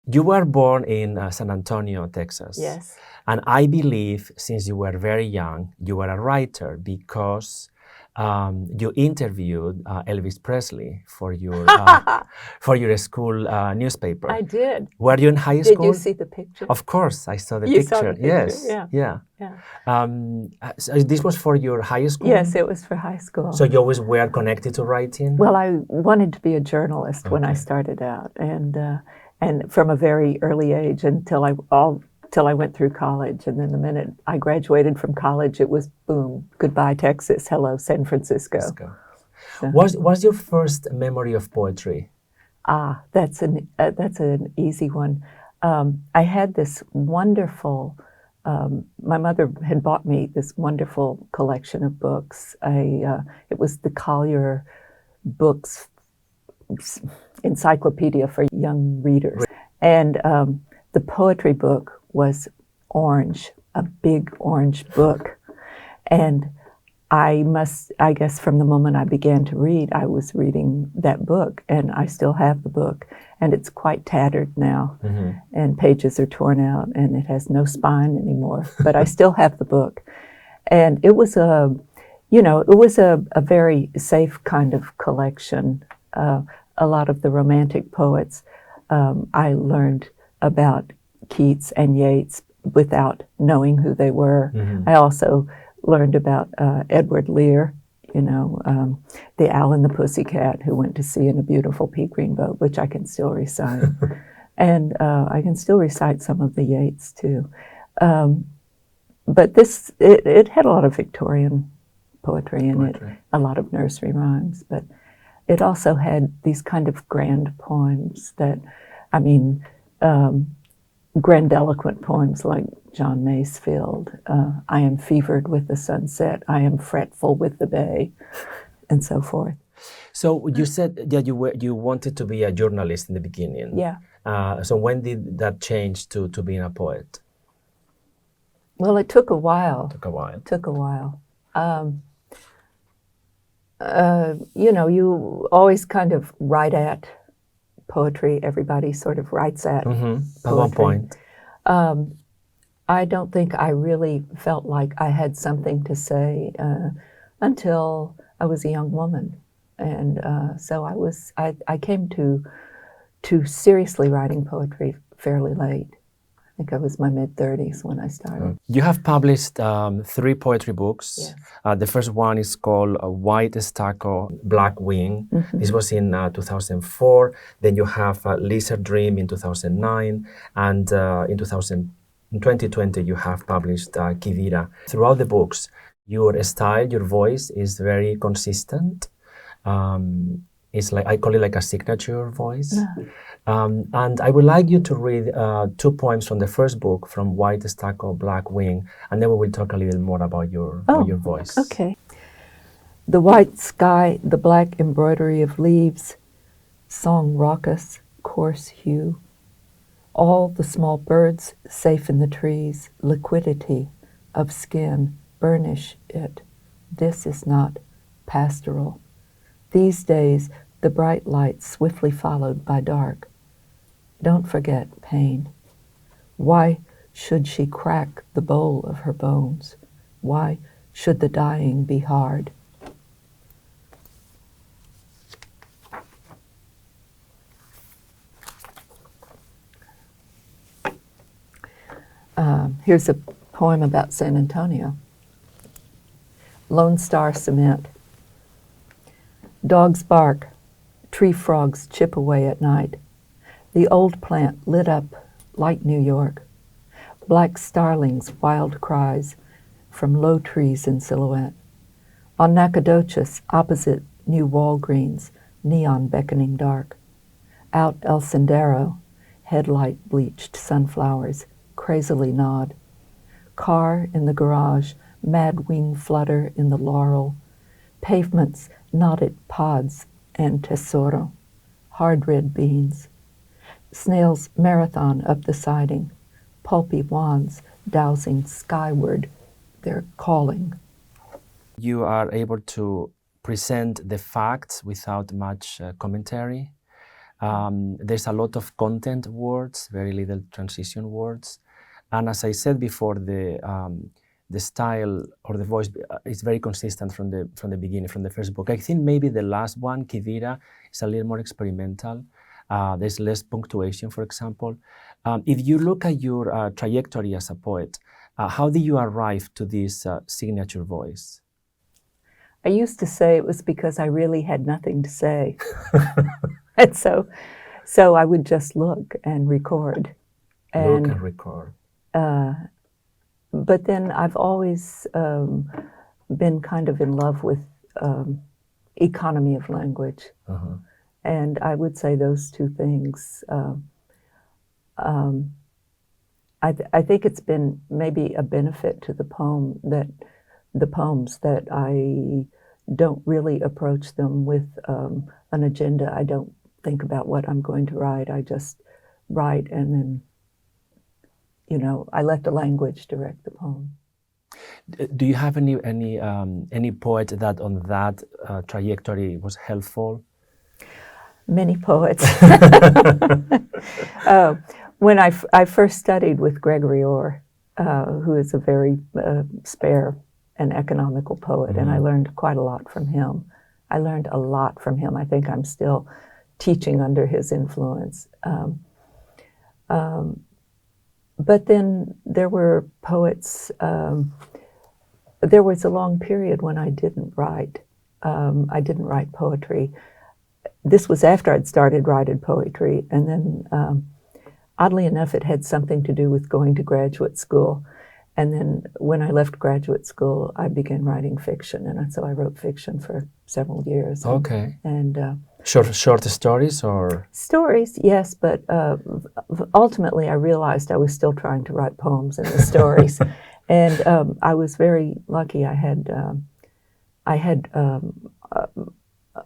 You were born in San Antonio, Texas. Yes. And I believe since you were very young, you were a writer because you interviewed Elvis Presley for your school newspaper. I did. Were you in high school? Did you see the picture? Of course, I saw the You picture. saw the picture, Yes. yeah. So this was for your high school? Yes, it was for high school. So you always were connected to writing? Well, I wanted to be a journalist when I started out, and from a very early age until I went through college. And then the minute I graduated from college, it was boom, goodbye Texas, hello San Francisco. So. What's your first memory of poetry? That's an easy one. I had this wonderful. My mother had bought me this wonderful collection of books. It was the Collier Books Encyclopedia for Young Readers. And the poetry book was orange, a big orange book. And I guess from the moment I began to read, I was reading that book, and I still have the book, and it's quite tattered now, and pages are torn out, and it has no spine anymore, but I still have the book. And it was a very safe kind of collection. A lot of the Romantic poets, I learned about Keats and Yeats without knowing who they were. I also learned about Edward Lear, the Owl and the Pussycat, who went to sea in a beautiful pea green boat, which I can still recite. And I can still recite some of the Yeats, too. But it had a lot of Victorian poetry in it, a lot of nursery rhymes, but it also had these kind of grand poems that, grandiloquent poems like John Masefield, I am fevered with the sunset, I am fretful with the bay, and so forth. So you said that you wanted to be a journalist in the beginning. Yeah. So when did that change to being a poet? Well, it took a while. You always kind of write at poetry. Everybody sort of writes at poetry. At one point. I don't think I really felt like I had something to say until I was a young woman. And so I came to seriously writing poetry fairly late. I think I was my mid-30s when I started. You have published 3 poetry books. Yes. The first one is called White Stucco Black Wing. This was in 2004. Then you have Lizard Dream in 2009. And in 2020, you have published Quivira. Throughout the books, your style, your voice is very consistent. It's like, I call it like a signature voice. And I would like you to read 2 poems from the first book, from White Stucco Black Wing, and then we will talk a little more about your voice. Okay. The white sky, the black embroidery of leaves, song raucous, coarse hue. All the small birds safe in the trees, liquidity of skin, burnish it. This is not pastoral. These days, the bright light swiftly followed by dark. Don't forget pain. Why should she crack the bowl of her bones? Why should the dying be hard? Here's a poem about San Antonio. Lone Star Cement. Dogs bark, tree frogs chip away at night. The old plant lit up like New York. Black starlings, wild cries from low trees in silhouette. On Nacogdoches, opposite New Walgreens, neon beckoning dark. Out El Sendero, headlight bleached sunflowers crazily nod. Car in the garage, mad wing flutter in the laurel. Pavements, knotted pods and tesoro, hard red beans. Snails marathon up the siding, pulpy wands dowsing skyward, their calling. You are able to present the facts without much commentary. There's a lot of content words, very little transition words. And as I said before, the style or the voice is very consistent from the beginning, from the first book. I think maybe the last one, Quivira, is a little more experimental. There's less punctuation, for example. If you look at your trajectory as a poet, how did you arrive to this signature voice? I used to say it was because I really had nothing to say. And so I would just look and record. Look and record. But then I've always been kind of in love with economy of language. Uh-huh. And I would say those two things. I think it's been maybe a benefit to the poems that I don't really approach them with an agenda. I don't think about what I'm going to write. I just write, and then, I let the language direct the poem. Do you have any poet that on that trajectory was helpful? Many poets. When I first studied with Gregory Orr, who is a very spare and economical poet, and I learned quite a lot from him. I think I'm still teaching under his influence. But then there were poets, there was a long period when I didn't write. I didn't write poetry. This was after I'd started writing poetry, and then oddly enough, it had something to do with going to graduate school. And then when I left graduate school, I began writing fiction, and so I wrote fiction for several years. Okay. And short stories or? Stories, yes, but ultimately I realized I was still trying to write poems in the stories. And I was very lucky. I had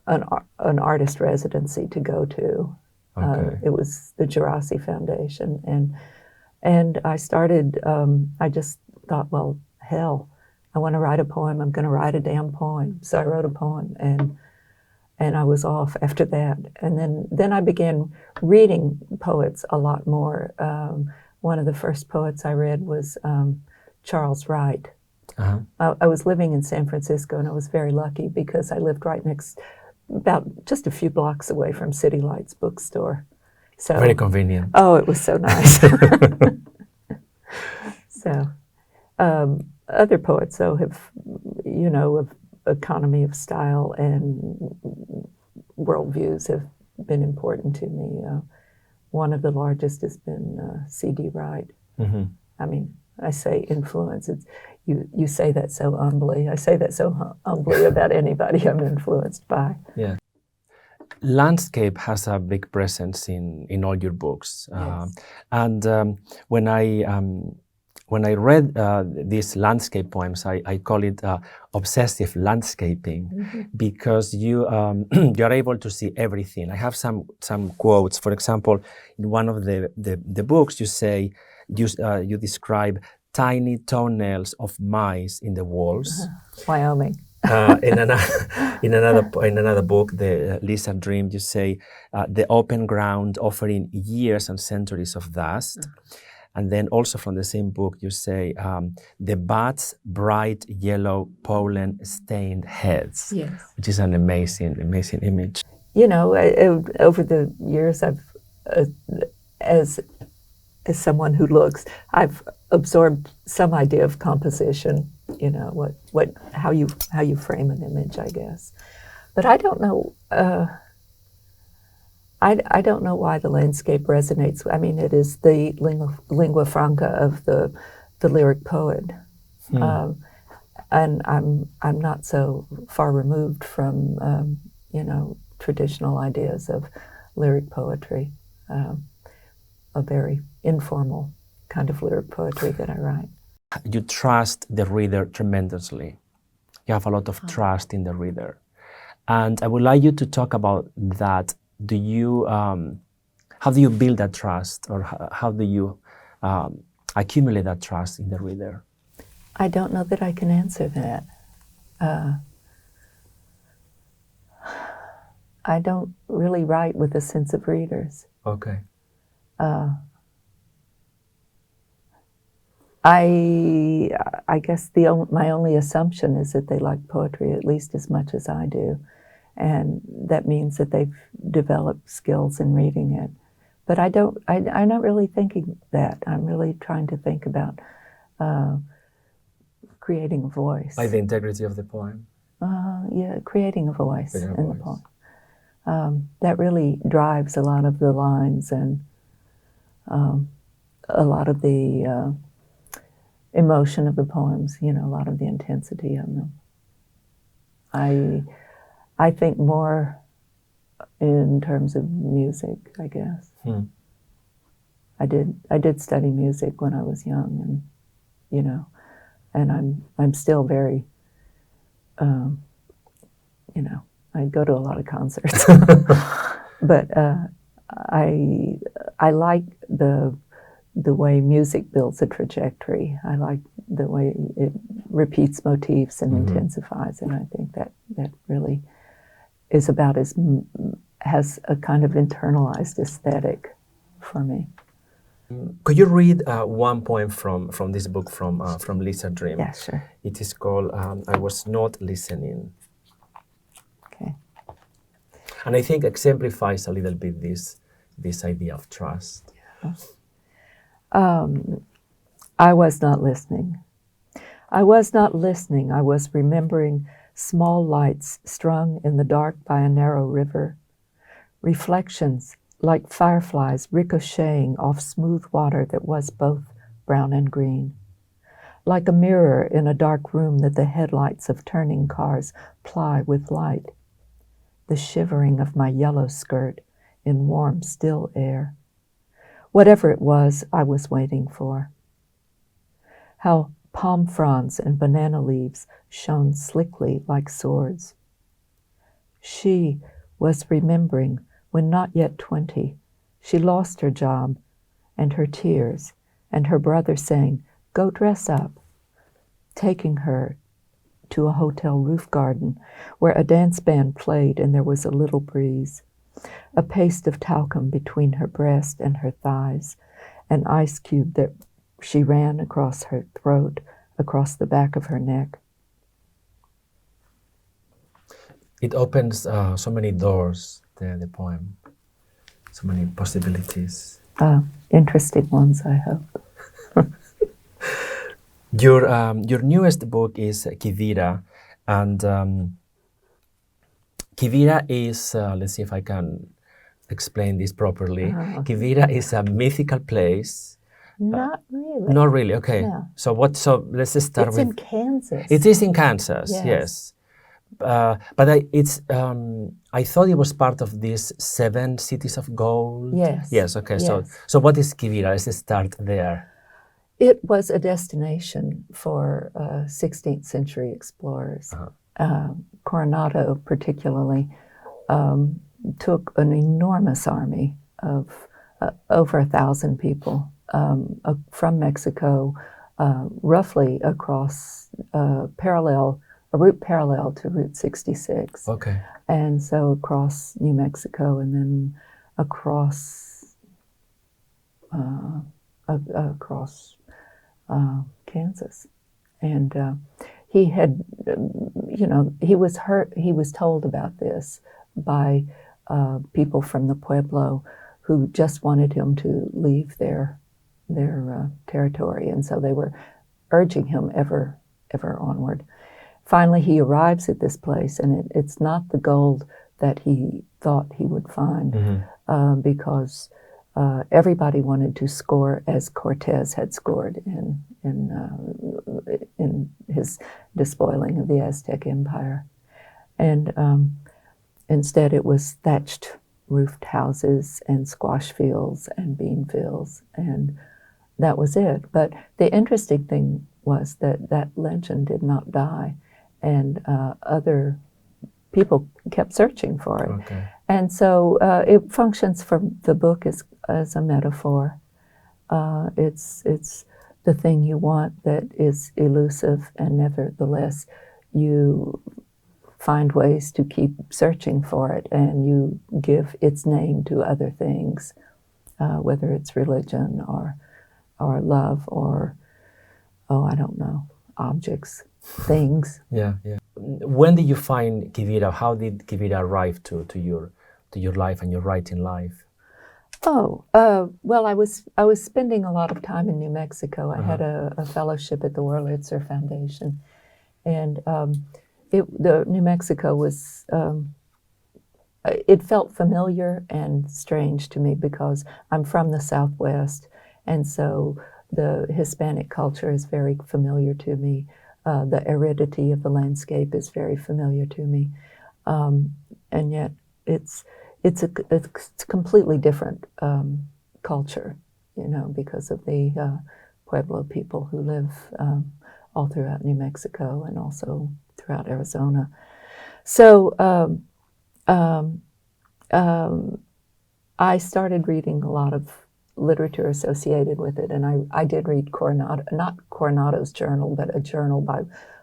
an artist residency to go to. Okay. It was the Gerasi Foundation, and I started. I just thought, well, hell, I want to write a poem. I'm going to write a damn poem. So I wrote a poem, and I was off after that. And then I began reading poets a lot more. One of the first poets I read was Charles Wright. Uh-huh. I was living in San Francisco, and I was very lucky because I lived right about just a few blocks away from City Lights bookstore. So, very convenient. Oh, it was so nice. So, other poets, though, have, of economy of style and worldviews have been important to me. One of the largest has been C.D. Wright. Mm-hmm. I mean, I say influence. You say that so humbly. I say that so humbly about anybody I'm influenced by. Yeah. Landscape has a big presence in all your books. Yes. And when I read these landscape poems, I call it obsessive landscaping, because you are able to see everything. I have some quotes. For example, in one of the books, you say you describe tiny toenails of mice in the walls. Wyoming. In another book, the Lizard Dream, you say the open ground offering years and centuries of dust. And then also from the same book, you say the bats' bright yellow pollen-stained heads, Yes. which is an amazing image. Over the years, I've as someone who looks, I've absorbed some idea of composition. How you frame an image, I guess. But I don't know. I don't know why the landscape resonates. I mean, it is the lingua franca of the lyric poet, and I'm not so far removed from traditional ideas of lyric poetry, a very informal kind of lyric poetry that I write. You trust the reader tremendously. You have a lot of trust in the reader. And I would like you to talk about that. How do you build that trust, or how do you accumulate that trust in the reader? I don't know that I can answer that. I don't really write with a sense of readers. Okay. I guess my only assumption is that they like poetry at least as much as I do, and that means that they've developed skills in reading it. But I'm not really thinking that. I'm really trying to think about creating a voice. Like the integrity of the poem? Yeah, creating a voice Creating a in the voice. poem. That really drives a lot of the lines and a lot of the emotion of the poems, a lot of the intensity of them. I think more in terms of music, I guess. I did study music when I was young, and I'm still very, I go to a lot of concerts, but I like the way music builds a trajectory. I like the way it repeats motifs and intensifies, and I think that really is about has a kind of internalized aesthetic for me. Could you read one poem from this book from Lisa Dream? Yeah, sure. It is called I Was Not Listening. Okay. And I think exemplifies a little bit this idea of trust. I was not listening. I was not listening. I was remembering small lights strung in the dark by a narrow river, reflections like fireflies ricocheting off smooth water that was both brown and green, like a mirror in a dark room that the headlights of turning cars ply with light, the shivering of my yellow skirt in warm, still air. Whatever it was, I was waiting for. How palm fronds and banana leaves shone slickly like swords. She was remembering when not yet 20, she lost her job and her tears, and her brother saying, "Go dress up," taking her to a hotel roof garden where a dance band played and there was a little breeze, a paste of talcum between her breast and her thighs, an ice cube that she ran across her throat, across the back of her neck. It opens so many doors, the poem, so many possibilities. Interesting ones, I hope. Your newest book is Quivira, and Quivira is, let's see if I can explain this properly. Quivira is a mythical place. Not really. Not really, okay. No. So let's just start It's with... in Kansas. It is in Kansas, yes. But I thought it was part of these 7 cities of gold. Yes. Yes, okay. Yes. So what is Quivira? Let's start there. It was a destination for 16th century explorers. Coronado particularly took an enormous army of over 1,000 people from Mexico, roughly across a route parallel to Route 66. Okay. And so across New Mexico and then across Kansas. And he had, he was told about this by people from the Pueblo who just wanted him to leave their territory. And so they were urging him ever onward. Finally, he arrives at this place, and it's not the gold that he thought he would find, because everybody wanted to score as Cortez had scored in his despoiling of the Aztec Empire. And instead it was thatched roofed houses and squash fields and bean fields, and that was it. But the interesting thing was that legend did not die, and other people kept searching for it. Okay. And so it functions for the book as a metaphor. It's the thing you want that is elusive, and nevertheless you find ways to keep searching for it, and you give its name to other things, whether it's religion or love or, oh, I don't know, objects, things. Yeah, yeah. When did you find Quivira? How did Quivira arrive to your life and your writing life? Oh, well, I was spending a lot of time in New Mexico. I had a fellowship at the Wurlitzer Foundation, and the New Mexico was, it felt familiar and strange to me because I'm from the Southwest, and so the Hispanic culture is very familiar to me. The aridity of the landscape is very familiar to me, and yet it's a completely different culture, you know, because of the Pueblo people who live all throughout New Mexico and also throughout Arizona. So I started reading a lot of literature associated with it, and I did read Coronado, not Coronado's journal, but a journal by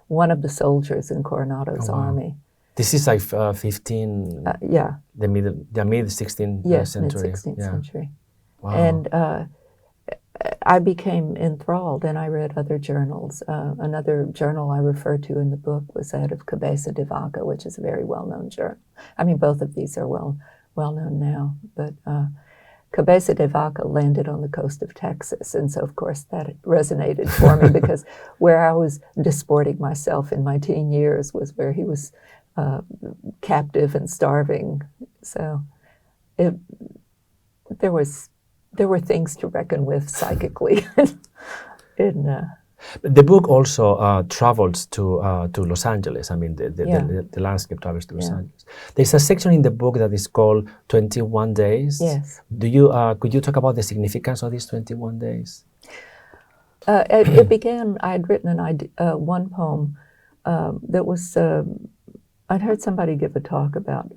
one of the soldiers in Coronado's army. This is like 15. Yeah. The mid 16th yes, century. Mid 16th century. Wow. And I became enthralled, and I read other journals. Another journal I refer to in the book was that of Cabeza de Vaca, which is a very well-known journal. I mean, both of these are well-known now, but Cabeza de Vaca landed on the coast of Texas, and so of course that resonated for me because where I was disporting myself in my teen years was where he was captive and starving. So there were things to reckon with psychically. The book also travels to Los Angeles. I mean, the landscape travels to Los Angeles. There's a section in the book that is called 21 Days. Yes. Could you talk about the significance of these 21 days? It began, I had written one poem that was, I'd heard somebody give a talk about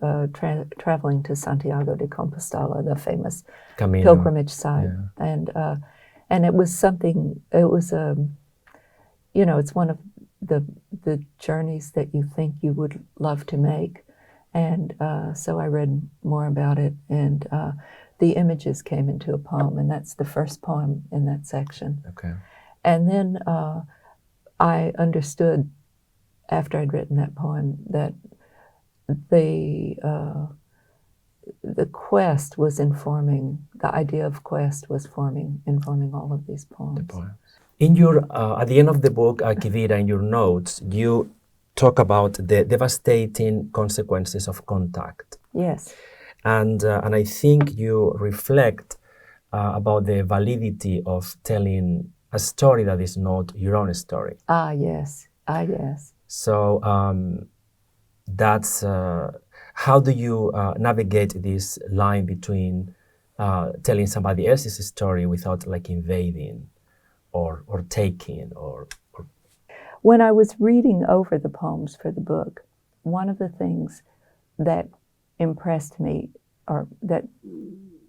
traveling to Santiago de Compostela, the famous Camino. Pilgrimage site. Yeah. And it was something, it was, you know, it's one of the journeys that you think you would love to make. And so I read more about it, and the images came into a poem, and that's the first poem in that section. Okay. And then I understood, after I'd written that poem, that the quest was informing, the idea of quest was informing all of these poems. The poems. In your, at the end of the book, Quivira, in your notes, you talk about the devastating consequences of contact. Yes. And I think you reflect about the validity of telling a story that is not your own story. Yes. Yes. So that's, how do you navigate this line between telling somebody else's story without like invading or taking or... When I was reading over the poems for the book, one of the things that impressed me, or that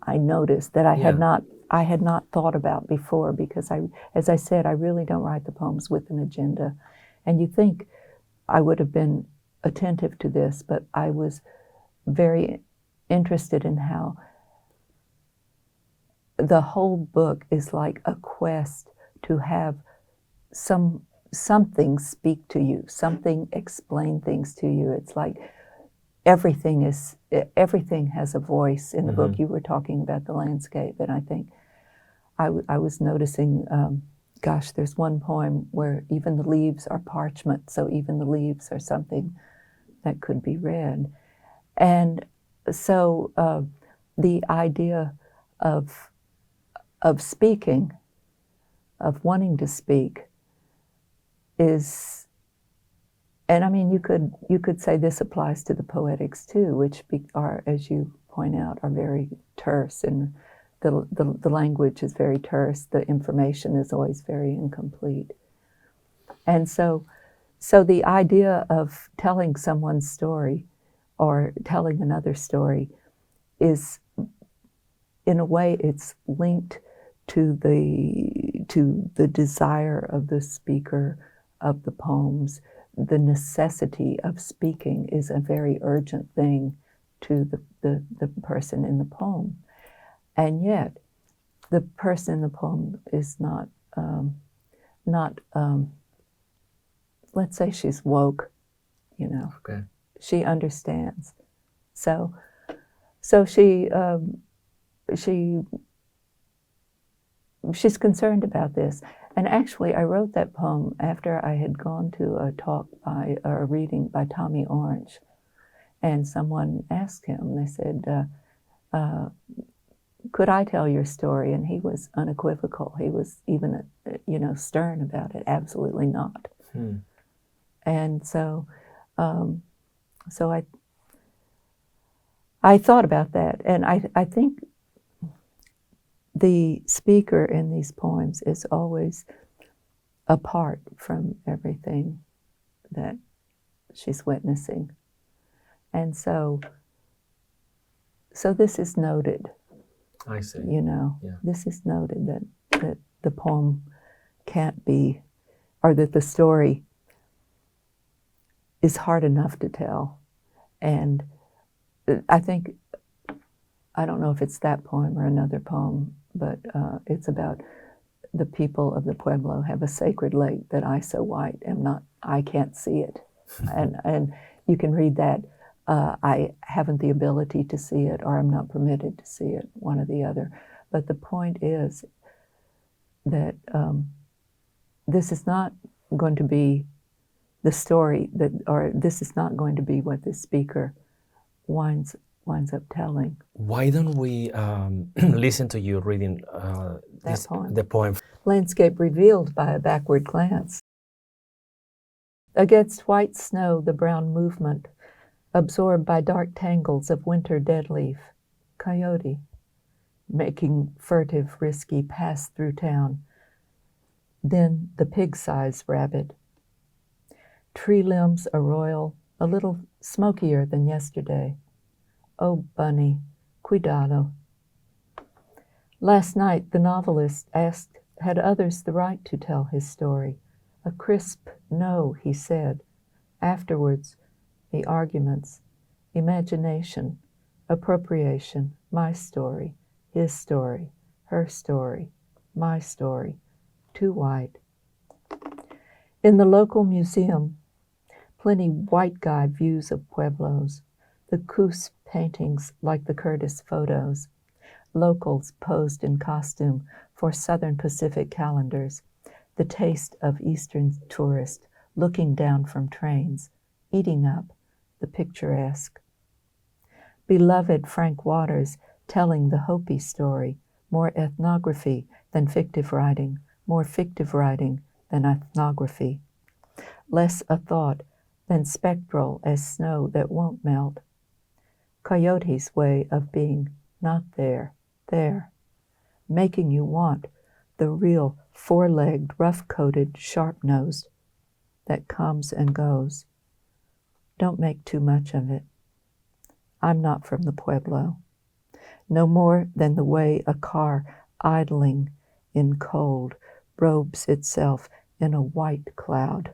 I noticed that I had not thought about before, because as I said, I really don't write the poems with an agenda. And you think I would have been attentive to this, but I was very interested in how the whole book is like a quest to have something speak to you, something explain things to you. It's like everything has a voice in the book. You were talking about the landscape, and I think I was noticing, gosh, there's one poem where even the leaves are parchment, so even the leaves are something that could be read. And so the idea of speaking, of wanting to speak, is, and I mean, you could say this applies to the poetics too, which are, as you point out, are very terse, and the language is very terse. The information is always very incomplete, and so the idea of telling someone's story or telling another story is, in a way, it's linked to the desire of the speaker of the poems the necessity of speaking is a very urgent thing to the person in the poem. And yet, the person in the poem is not, let's say she's woke, you know. Okay. She understands. So she's concerned about this. And actually, I wrote that poem after I had gone to a reading by Tommy Orange. And someone asked him, they said, could I tell your story? And he was unequivocal. He was even, stern about it. Absolutely not. And so I thought about that. And I think the speaker in these poems is always apart from everything that she's witnessing. And so this is noted. I see. This is noted that the poem can't be, or that the story is hard enough to tell. And I think, I don't know if it's that poem or another poem, but it's about the people of the Pueblo have a sacred lake that I, so white, I can't see it. and you can read that. I haven't the ability to see it, or I'm not permitted to see it, one or the other. But the point is that this is not going to be the story this is not going to be what the speaker winds up telling. Why don't we listen to you reading the poem? Landscape revealed by a backward glance. Against white snow, the brown movement, absorbed by dark tangles of winter deadleaf, coyote, making furtive, risky pass through town. Then the pig-sized rabbit. Tree limbs arroyal, a little smokier than yesterday. Oh, bunny, cuidado. Last night, the novelist asked, had others the right to tell his story? A crisp no, he said. Afterwards, the arguments, imagination, appropriation, my story, his story, her story, my story, too white. In the local museum, plenty white guy views of pueblos, the Coos paintings like the Curtis photos, locals posed in costume for Southern Pacific calendars, the taste of Eastern tourists looking down from trains, eating up the picturesque. Beloved Frank Waters telling the Hopi story, more ethnography than fictive writing, more fictive writing than ethnography, less a thought than spectral as snow that won't melt. Coyote's way of being not there, making you want the real four-legged, rough-coated, sharp-nosed that comes and goes. Don't make too much of it. I'm not from the Pueblo, no more than the way a car idling in cold robes itself in a white cloud.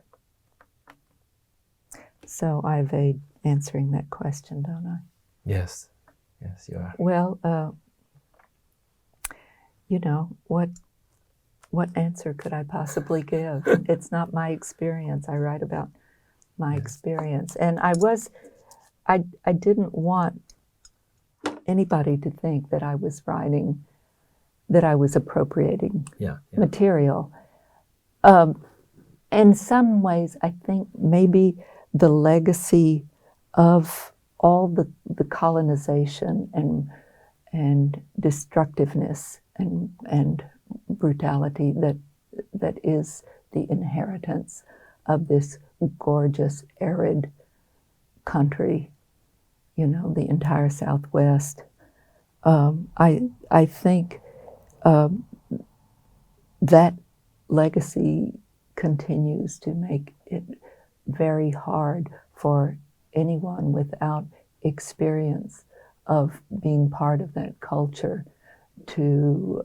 So I evade answering that question, don't I? Yes, you are. Well, what answer could I possibly give? It's not my experience. I write about my experience. And I didn't want anybody to think that I was writing, that I was appropriating material. In some ways, I think maybe the legacy of all the colonization and destructiveness and brutality that is the inheritance of this gorgeous, arid country, the entire Southwest. I think that legacy continues to make it very hard for anyone without experience of being part of that culture to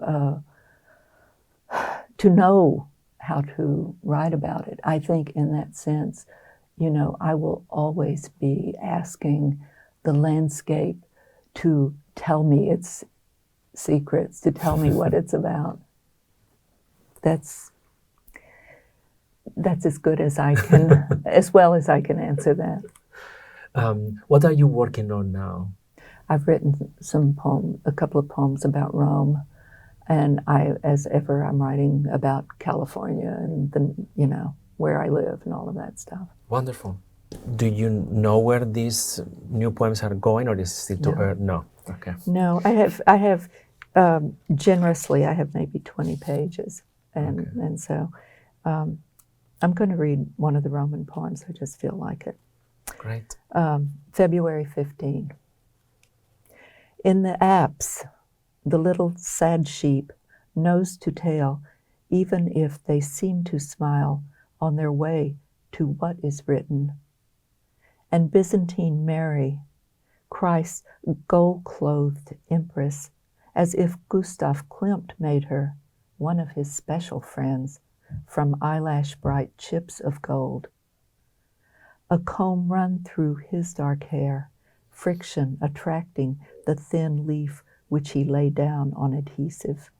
know how to write about it. I think in that sense, I will always be asking the landscape to tell me its secrets, to tell me what it's about. That's as good as I can, as well as I can answer that. What are you working on now? I've written a couple of poems about Rome, and as ever, I'm writing about California and where I live and all of that stuff. Wonderful. Do you know where these new poems are going, or is it still too early? No. Okay. No, I have generously, I have maybe 20 pages, and so I'm going to read one of the Roman poems. I just feel like it. Great. February 15. In the apse, the little sad sheep, nose to tail, even if they seem to smile on their way to what is written. And Byzantine Mary, Christ's gold-clothed empress, as if Gustav Klimt made her, one of his special friends, from eyelash-bright chips of gold. A comb run through his dark hair, friction attracting the thin leaf which he lay down on adhesive.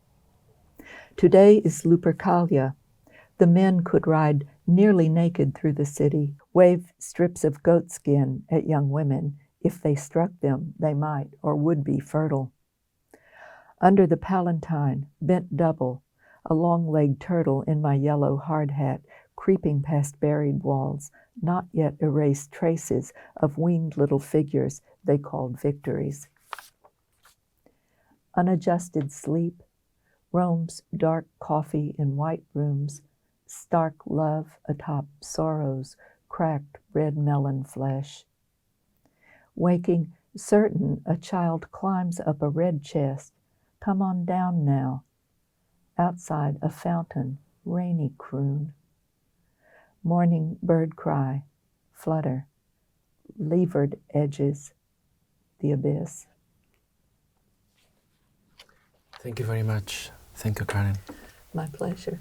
Today is Lupercalia. The men could ride nearly naked through the city, wave strips of goatskin at young women. If they struck them, they might or would be fertile. Under the palatine, bent double, a long-legged turtle in my yellow hard hat, creeping past buried walls, not yet erased traces of winged little figures they called victories. Unadjusted sleep, Rome's dark coffee in white rooms, stark love atop sorrow's cracked red melon flesh. Waking, certain a child climbs up a red chest. Come on down now. Outside a fountain, rainy croon. Morning bird cry, flutter, levered edges, the abyss. Thank you very much. Thank you, Karen. My pleasure.